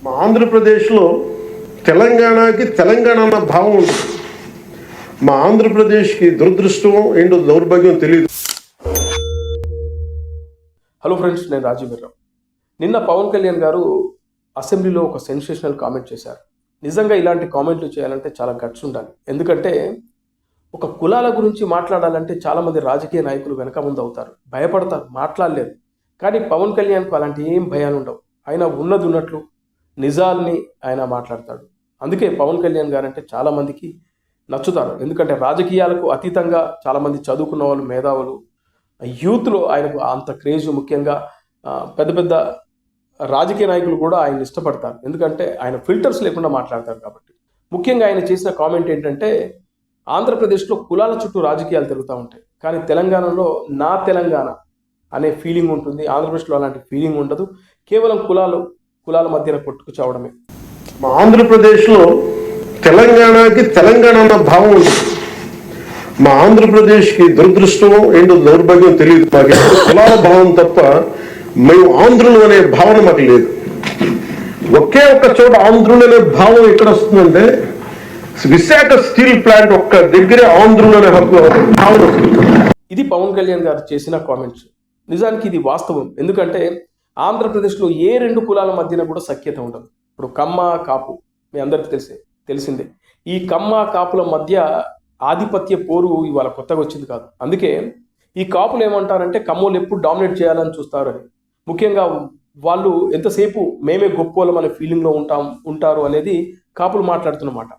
మా ఆంధ్రప్రదేశ్లో తెలంగాణకి తెలంగాణ అన్న భావం ఉంటుంది. మా ఆంధ్రప్రదేశ్కి దురదృష్టం ఏంటో దౌర్భాగ్యం తెలియదు. హలో ఫ్రెండ్స్, నేను రాజీవ్ వీర్రావు. నిన్న పవన్ కళ్యాణ్ గారు అసెంబ్లీలో ఒక సెన్సేషనల్ కామెంట్ చేశారు. నిజంగా ఇలాంటి కామెంట్లు చేయాలంటే చాలా గట్స్ ఉండాలి. ఎందుకంటే ఒక కులాల గురించి మాట్లాడాలంటే చాలామంది రాజకీయ నాయకులు వెనక ముందు అవుతారు, భయపడతారు, మాట్లాడలేరు. కానీ పవన్ కళ్యాణ్కు అలాంటి ఏం భయాలు ఉండవు. ఆయన ఉన్నది ఉన్నట్లు నిజాల్ని ఆయన మాట్లాడతాడు. అందుకే పవన్ కళ్యాణ్ గారు అంటే చాలామందికి నచ్చుతారు. ఎందుకంటే రాజకీయాలకు అతీతంగా చాలామంది చదువుకున్న వాళ్ళు, మేధావులు, యూత్లో ఆయనకు అంత క్రేజ్. ముఖ్యంగా పెద్ద పెద్ద రాజకీయ నాయకులు కూడా ఆయన ఇష్టపడతారు. ఎందుకంటే ఆయన ఫిల్టర్స్ లేకుండా మాట్లాడతారు కాబట్టి. ముఖ్యంగా ఆయన చేసిన కామెంట్ ఏంటంటే, ఆంధ్రప్రదేశ్లో కులాల చుట్టూ రాజకీయాలు తిరుగుతూ ఉంటాయి, కానీ తెలంగాణలో నా తెలంగాణ అనే ఫీలింగ్ ఉంటుంది. ఆంధ్రప్రదేశ్లో అలాంటి ఫీలింగ్ ఉండదు. కేవలం కులాల మధ్యన కొట్టుకు చావడమే. మా ఆంధ్రప్రదేశ్లో తెలంగాణకి తెలంగాణ అన్న భావం ఉంటుంది. మా ఆంధ్రప్రదేశ్కి దురదృష్టం ఏంటో దౌర్భాగ్యం తెలియదు. మాకు కులాల భావం తప్ప మేము ఆంధ్రులు అనే భావన మాకు లేదు. ఒకే ఒక్క చోట ఆంధ్రులు అనే భావం ఎక్కడ వస్తుందంటే, విశాఖ స్టీల్ ప్లాంట్ ఒక్క దగ్గరే ఆంధ్రులు అనే భావన వస్తుంది. ఇది పవన్ కళ్యాణ్ గారు చేసిన కామెంట్స్. నిజానికి ఇది వాస్తవం. ఎందుకంటే ఆంధ్రప్రదేశ్లో ఏ రెండు కులాల మధ్యన కూడా సఖ్యత ఉండదు. ఇప్పుడు కమ్మ, కాపు మీ అందరికీ తెలిసిందే. ఈ కమ్మ కాపుల మధ్య ఆధిపత్య పోరు ఇవాళ కొత్తగా వచ్చింది కాదు. అందుకే ఈ కాపులు ఏమంటారంటే, కమ్మోళ్ళు ఎప్పుడు డామినేట్ చేయాలని చూస్తారు అని. ముఖ్యంగా వాళ్ళు ఎంతసేపు మేమే గొప్పోళ్ళం అనే ఫీలింగ్లో ఉంటారు అనేది కాపులు మాట్లాడుతున్నమాట.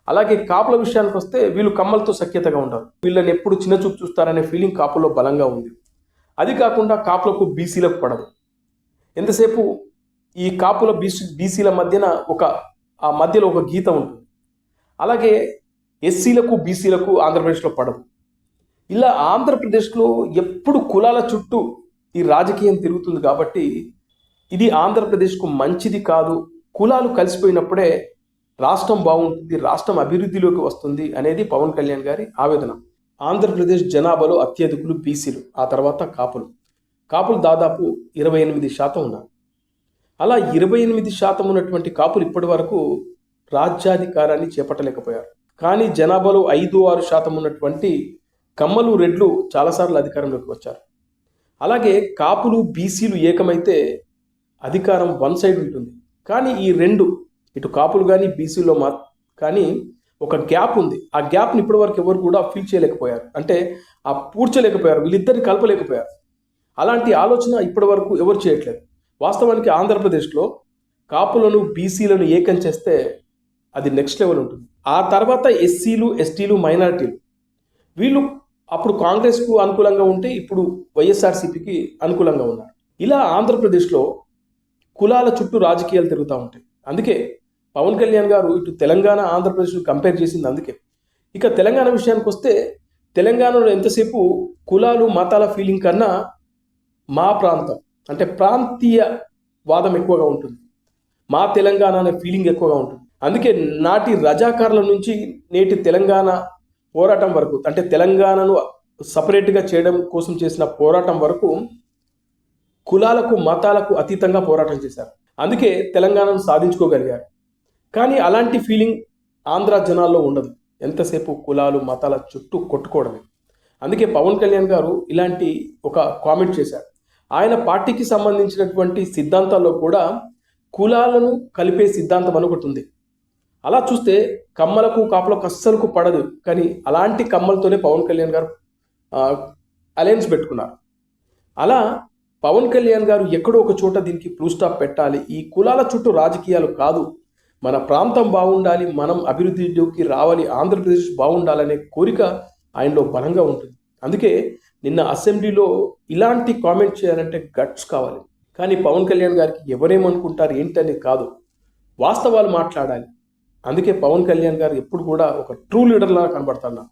అలాగే కాపుల విషయానికి వస్తే, వీళ్ళు కమ్మలతో సఖ్యతగా ఉంటారు, వీళ్ళని ఎప్పుడు చిన్నచూపు చూస్తారనే ఫీలింగ్ కాపుల్లో బలంగా ఉంది. అది కాకుండా కాపులకు బీసీలకు పడదు. ఎంతసేపు ఈ కాపుల బీసీల మధ్యన ఆ మధ్యలో ఒక గీత ఉంటుంది. అలాగే ఎస్సీలకు బీసీలకు ఆంధ్రప్రదేశ్లో పడదు. ఇలా ఆంధ్రప్రదేశ్లో ఎప్పుడు కులాల చుట్టూ ఈ రాజకీయం తిరుగుతుంది కాబట్టి ఇది ఆంధ్రప్రదేశ్కు మంచిది కాదు. కులాలు కలిసిపోయినప్పుడే రాష్ట్రం బాగుంటుంది, రాష్ట్రం అభివృద్ధిలోకి వస్తుంది అనేది పవన్ కళ్యాణ్ గారి ఆవేదన. ఆంధ్రప్రదేశ్ జనాభాలో అత్యధికులు బీసీలు, ఆ తర్వాత కాపులు దాదాపు 28% ఉన్నారు. అలా 28% ఉన్నటువంటి కాపులు ఇప్పటి వరకు రాజ్యాధికారాన్ని చేపట్టలేకపోయారు. కానీ జనాభాలో 5-6% ఉన్నటువంటి కమ్మలు, రెడ్లు చాలాసార్లు అధికారంలోకి వచ్చారు. అలాగే కాపులు, బీసీలు ఏకమైతే అధికారం వన్ సైడ్ ఉంటుంది. కానీ ఈ రెండు, ఇటు కాపులు కానీ బీసీలో కానీ ఒక గ్యాప్ ఉంది. ఆ గ్యాప్ని ఇప్పటివరకు ఎవరు కూడా ఫీల్ చేయలేకపోయారు, అంటే ఆ పూడ్చలేకపోయారు, వీళ్ళిద్దరిని కలపలేకపోయారు. అలాంటి ఆలోచన ఇప్పటి వరకు ఎవరు చేయట్లేదు. వాస్తవానికి ఆంధ్రప్రదేశ్లో కాపులను, బీసీలను ఏకం చేస్తే అది నెక్స్ట్ లెవెల్ ఉంటుంది. ఆ తర్వాత ఎస్సీలు, ఎస్టీలు, మైనారిటీలు, వీళ్ళు అప్పుడు కాంగ్రెస్కు అనుకూలంగా ఉంటే ఇప్పుడు వైఎస్ఆర్సీపీకి అనుకూలంగా ఉన్నారు. ఇలా ఆంధ్రప్రదేశ్లో కులాల చుట్టూ రాజకీయాలు తిరుగుతూ ఉంటాయి. అందుకే పవన్ కళ్యాణ్ గారు ఇటు తెలంగాణ, ఆంధ్రప్రదేశ్ను కంపేర్ చేసింది అందుకే. ఇక తెలంగాణ విషయానికి వస్తే, తెలంగాణలో ఎంతసేపు కులాలు, మతాల ఫీలింగ్ కన్నా మా ప్రాంతం అంటే ప్రాంతీయ వాదం ఎక్కువగా ఉంటుంది. మా తెలంగాణ అనే ఫీలింగ్ ఎక్కువగా ఉంటుంది. అందుకే నాటి రజాకారుల నుంచి నేటి తెలంగాణ పోరాటం వరకు, అంటే తెలంగాణను సపరేట్గా చేయడం కోసం చేసిన పోరాటం వరకు కులాలకు, మతాలకు అతీతంగా పోరాటం చేశారు. అందుకే తెలంగాణను సాధించుకోగలిగారు. కానీ అలాంటి ఫీలింగ్ ఆంధ్ర జనాల్లో ఉండదు. ఎంతసేపు కులాలు, మతాల చుట్టూ కొట్టుకోవడమే. అందుకే పవన్ కళ్యాణ్ గారు ఇలాంటి ఒక కామెంట్ చేశారు. ఆయన పార్టీకి సంబంధించినటువంటి సిద్ధాంతాల్లో కూడా కులాలను కలిపే సిద్ధాంతం అని ఒకటి ఉంది. అలా చూస్తే కమ్మలకు, కాపులకు అస్సలకు పడదు. కానీ అలాంటి కమ్మలతోనే పవన్ కళ్యాణ్ గారు అలయన్స్ పెట్టుకున్నారు. అలా పవన్ కళ్యాణ్ గారు ఎక్కడో ఒక చోట దీనికి ఫుల్ స్టాప్ పెట్టాలి. ఈ కులాల చుట్టూ రాజకీయాలు కాదు, మన ప్రాంతం బాగుండాలి, మనం అభివృద్ధిలోకి రావాలి, ఆంధ్రప్రదేశ్ బాగుండాలనే కోరిక ఆయనలో బలంగా ఉంటుంది. అందుకే నిన్న అసెంబ్లీలో ఇలాంటి కామెంట్ చేయాలంటే గట్స్ కావాలి. కానీ పవన్ కళ్యాణ్ గారికి ఎవరేమనుకుంటారు ఏంటని కాదు, వాస్తవాలు మాట్లాడాలి. అందుకే పవన్ కళ్యాణ్ గారు ఎప్పుడు కూడా ఒక ట్రూ లీడర్లా కనబడతారు నాకు.